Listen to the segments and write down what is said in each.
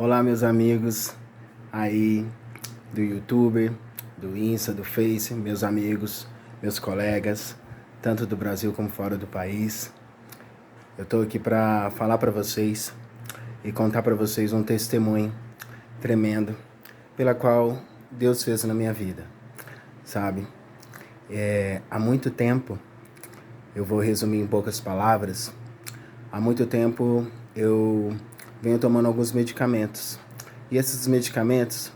Olá, meus amigos aí do YouTube, do Insta, do Face, meus amigos, meus colegas, tanto do Brasil como fora do país. Eu tô aqui para falar para vocês e contar para vocês um testemunho tremendo pela qual Deus fez na minha vida, sabe? Há muito tempo, eu vou resumir em poucas palavras, há muito tempo eu venho tomando alguns medicamentos. E esses medicamentos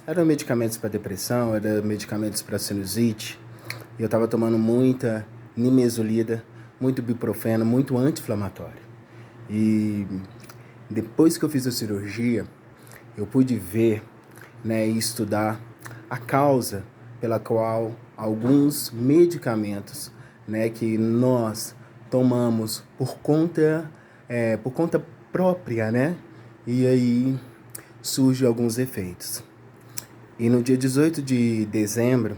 eram medicamentos para depressão, eram medicamentos para sinusite. E eu estava tomando muita nimesulida, muito ibuprofeno, muito anti-inflamatório. E depois que eu fiz a cirurgia, eu pude ver, e estudar a causa pela qual alguns medicamentos, que nós tomamos por conta própria, e aí surgem alguns efeitos. E no dia 18 de dezembro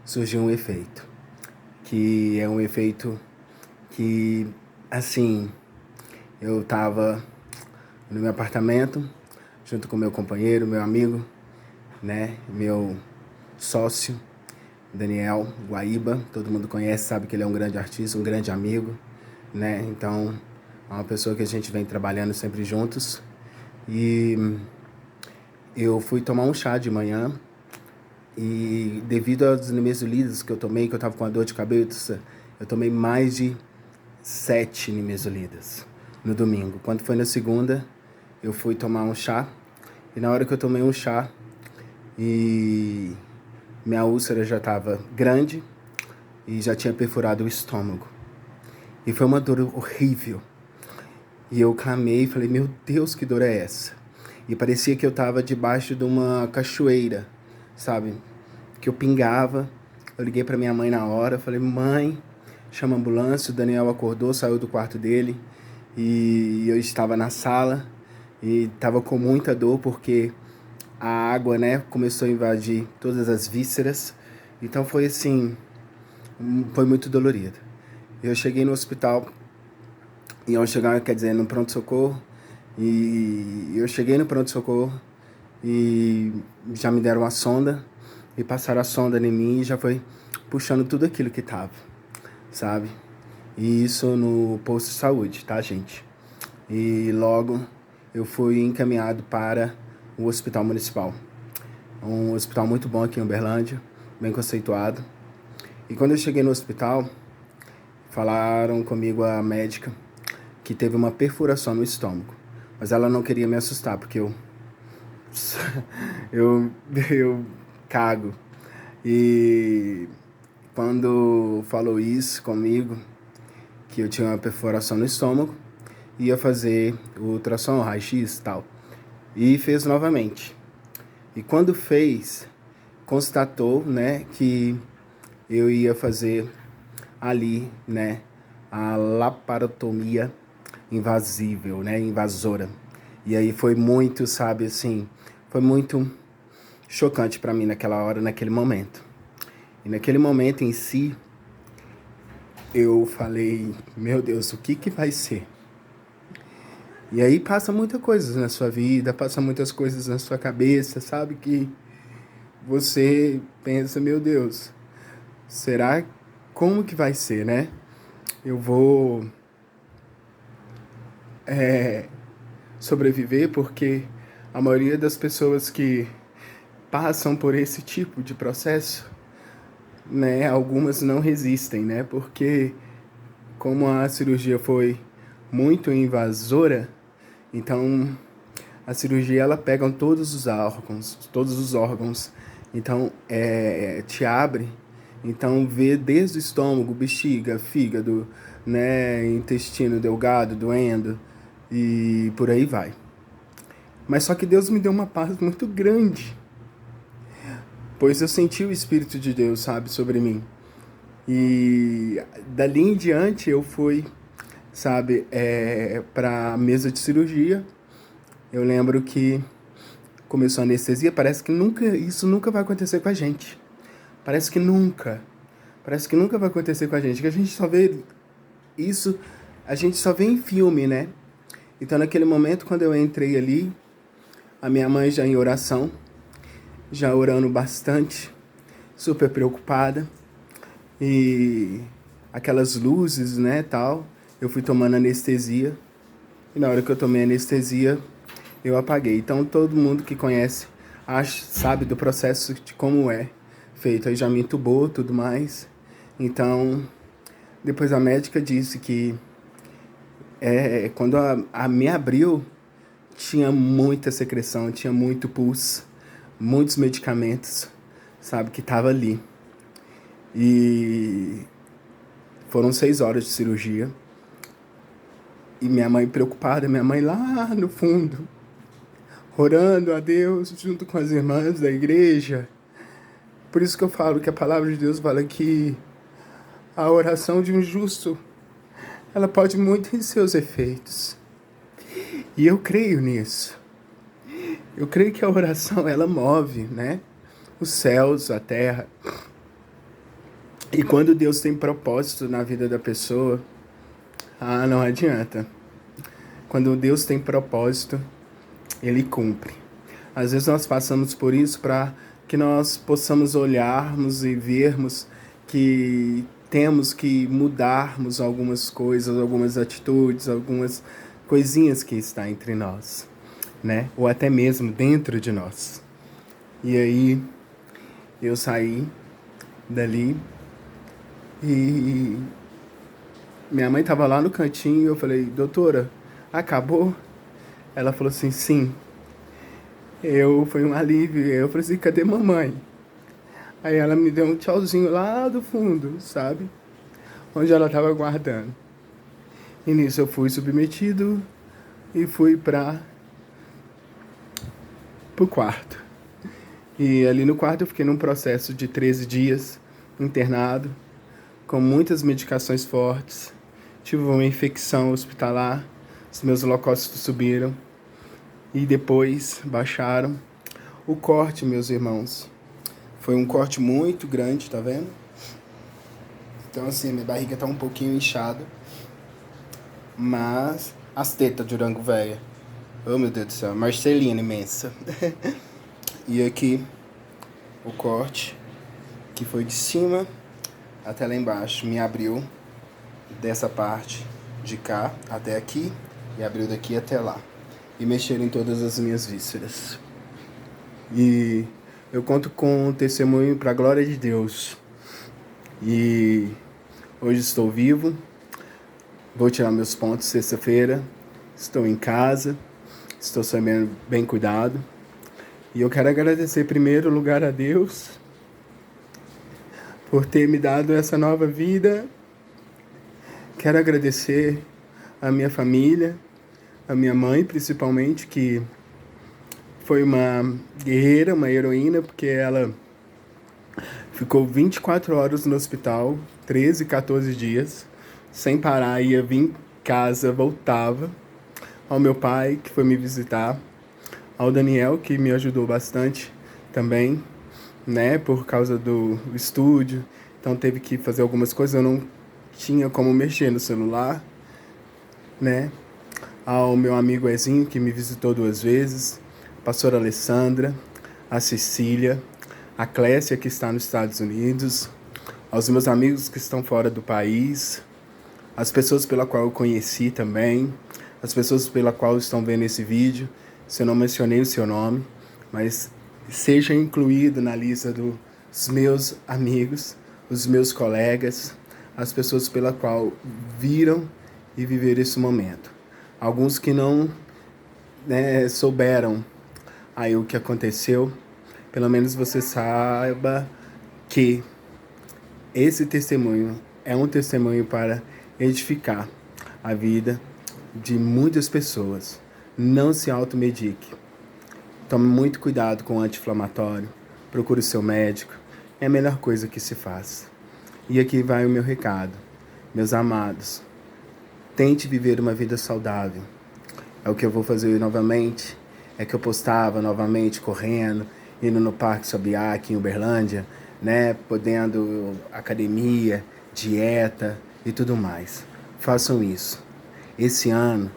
surgiu um efeito, que é um efeito que, assim, eu estava no meu apartamento, junto com meu companheiro, meu amigo, meu sócio, Daniel Guaíba. Todo mundo conhece, sabe que ele é um grande artista, um grande amigo, Então, é uma pessoa que a gente vem trabalhando sempre juntos. E eu fui tomar um chá de manhã e devido aos nimesulidas que eu tomei, que eu tava com uma dor de cabeça, eu tomei mais de 7 nimesulidas no domingo. Quando foi na segunda, eu fui tomar um chá e na hora que eu tomei um chá, e minha úlcera já estava grande e já tinha perfurado o estômago. E foi uma dor horrível. E eu clamei e falei, meu Deus, que dor é essa? E parecia que eu estava debaixo de uma cachoeira, sabe? Que eu pingava. Eu liguei para minha mãe na hora, falei, mãe, chama a ambulância. O Daniel acordou, saiu do quarto dele e eu estava na sala e estava com muita dor porque a água, começou a invadir todas as vísceras. Então foi assim, foi muito dolorido. Eu cheguei no hospital, e ao chegar, no pronto-socorro, e eu cheguei no pronto-socorro e já me deram a sonda e passaram a sonda em mim e já foi puxando tudo aquilo que tava, sabe? E isso no posto de saúde, tá, gente? E logo eu fui encaminhado para o hospital municipal. Um hospital muito bom aqui em Uberlândia, bem conceituado. E quando eu cheguei no hospital, falaram comigo a médica que teve uma perfuração no estômago. Mas ela não queria me assustar, porque eu cago. E quando falou isso comigo, que eu tinha uma perfuração no estômago, ia fazer o ultrassom, raio-x e tal. E fez novamente. E quando fez, constatou, que eu ia fazer ali, a laparotomia invasível, invasora. E aí foi muito, sabe, assim, foi muito chocante para mim naquela hora, naquele momento. E naquele momento em si, eu falei, meu Deus, o que vai ser? E aí passa muitas coisas na sua vida, passa muitas coisas na sua cabeça, sabe? Que você pensa, meu Deus, será como que vai ser, Eu vou sobreviver, porque a maioria das pessoas que passam por esse tipo de processo, algumas não resistem, porque como a cirurgia foi muito invasora, então a cirurgia ela pega todos os órgãos, então te abre, então vê desde o estômago, bexiga, fígado, intestino delgado, doendo e por aí vai. Mas só que Deus me deu uma paz muito grande, pois eu senti o Espírito de Deus, sabe, sobre mim. E dali em diante eu fui, sabe, para a mesa de cirurgia. Eu lembro que começou a anestesia, parece que isso nunca vai acontecer com a gente. Parece que nunca vai acontecer com a gente, que a gente só vê isso, a gente só vê em filme, Então naquele momento, quando eu entrei ali, A minha mãe já em oração, já orando bastante, super preocupada. E aquelas luzes, né, tal, eu fui tomando anestesia. E na hora que eu tomei anestesia, eu apaguei. Então todo mundo que conhece, sabe do processo de como é feito. Aí já me entubou, tudo mais. Então, depois a médica disse que quando me abriu, tinha muita secreção, tinha muito pus, muitos medicamentos, sabe, que tava ali. E foram 6 horas de cirurgia. E minha mãe preocupada, minha mãe lá no fundo, orando a Deus junto com as irmãs da igreja. Por isso que eu falo que a palavra de Deus fala que a oração de um justo, ela pode muito em seus efeitos. E eu creio nisso. Eu creio que a oração, ela move, né? Os céus, a terra. E quando Deus tem propósito na vida da pessoa, não adianta. Quando Deus tem propósito, Ele cumpre. Às vezes nós passamos por isso para que nós possamos olharmos e vermos que temos que mudarmos algumas coisas, algumas atitudes, algumas coisinhas que está entre nós, né? Ou até mesmo dentro de nós. E aí eu saí dali e minha mãe estava lá no cantinho e eu falei, doutora, acabou? Ela falou assim, sim. Foi um alívio. Eu falei assim, cadê mamãe? Aí ela me deu um tchauzinho lá do fundo, sabe? Onde ela estava guardando. E nisso eu fui submetido e fui pro quarto. E ali no quarto eu fiquei num processo de 13 dias internado, com muitas medicações fortes. Tive uma infecção hospitalar, os meus leucócitos subiram e depois baixaram. O corte, meus irmãos, foi um corte muito grande, tá vendo? Então assim, minha barriga tá um pouquinho inchada, mas as tetas de Durango velha, oh meu Deus do céu, Marcelina imensa. E aqui o corte, que foi de cima até lá embaixo, me abriu dessa parte de cá até aqui e abriu daqui até lá e mexeram em todas as minhas vísceras. E eu conto com um testemunho para a glória de Deus. E hoje estou vivo, vou tirar meus pontos sexta-feira, estou em casa, estou sendo bem cuidado. E eu quero agradecer em primeiro lugar a Deus por ter me dado essa nova vida. Quero agradecer a minha família, a minha mãe principalmente, que foi uma guerreira, uma heroína, porque ela ficou 24 horas no hospital, 13, 14 dias, sem parar, ia vir em casa, voltava. Ao meu pai, que foi me visitar, ao Daniel, que me ajudou bastante também, né, por causa do estúdio, então teve que fazer algumas coisas, eu não tinha como mexer no celular, né, ao meu amigo Ezinho, que me visitou 2 vezes, a pastora Alessandra, a Cecília, a Clécia, que está nos Estados Unidos, aos meus amigos que estão fora do país, as pessoas pela qual eu conheci também, as pessoas pela qual estão vendo esse vídeo. Se eu não mencionei o seu nome, mas seja incluído na lista dos meus amigos, os meus colegas, as pessoas pela qual viram e viveram esse momento. Alguns que não, né, souberam aí o que aconteceu, pelo menos você saiba que esse testemunho é um testemunho para edificar a vida de muitas pessoas. Não se automedique. Tome muito cuidado com o anti-inflamatório. Procure o seu médico. É a melhor coisa que se faz. E aqui vai o meu recado. Meus amados, tente viver uma vida saudável. É o que eu vou fazer novamente. É que eu postava novamente correndo, indo no Parque Sabiá, aqui em Uberlândia, né? Podendo academia, dieta e tudo mais. Façam isso. Esse ano,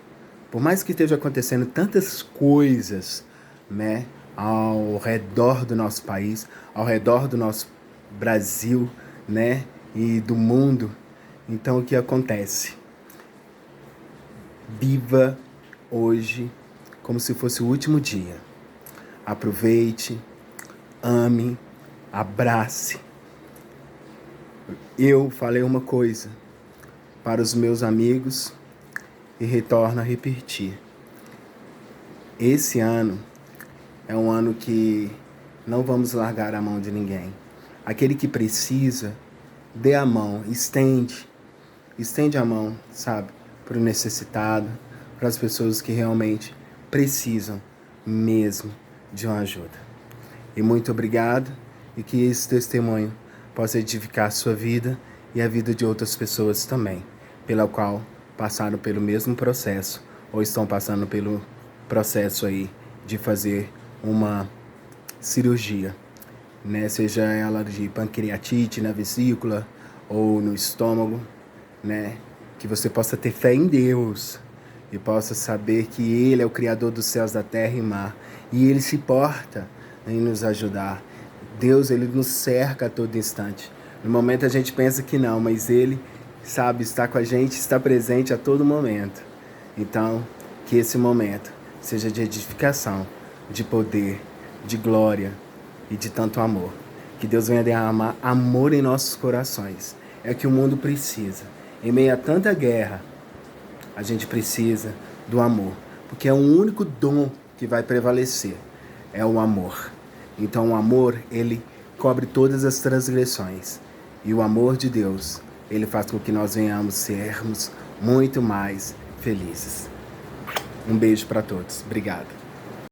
por mais que esteja acontecendo tantas coisas né, ao redor do nosso país, ao redor do nosso Brasil, né, e do mundo. Então, o que acontece? Viva hoje como se fosse o último dia. Aproveite, ame, abrace. Eu falei uma coisa para os meus amigos e retorno a repetir. Esse ano é um ano que não vamos largar a mão de ninguém. Aquele que precisa, dê a mão, estende a mão, sabe, para o necessitado, para as pessoas que realmente precisam mesmo de uma ajuda. E muito obrigado, e que esse testemunho possa edificar a sua vida e a vida de outras pessoas também, pela qual passaram pelo mesmo processo ou estão passando pelo processo aí de fazer uma cirurgia, né? Seja ela de pancreatite na vesícula ou no estômago, né? Que você possa ter fé em Deus e possa saber que Ele é o Criador dos céus, da terra e mar, e Ele se importa em nos ajudar. Deus, Ele nos cerca a todo instante. No momento a gente pensa que não, mas Ele, sabe, está com a gente, está presente a todo momento. Então, que esse momento seja de edificação, de poder, de glória e de tanto amor. Que Deus venha derramar amor em nossos corações. É o que o mundo precisa. Em meio a tanta guerra, a gente precisa do amor, porque é o único dom que vai prevalecer, é o amor. Então o amor, ele cobre todas as transgressões. E o amor de Deus, ele faz com que nós venhamos sermos muito mais felizes. Um beijo para todos. Obrigado.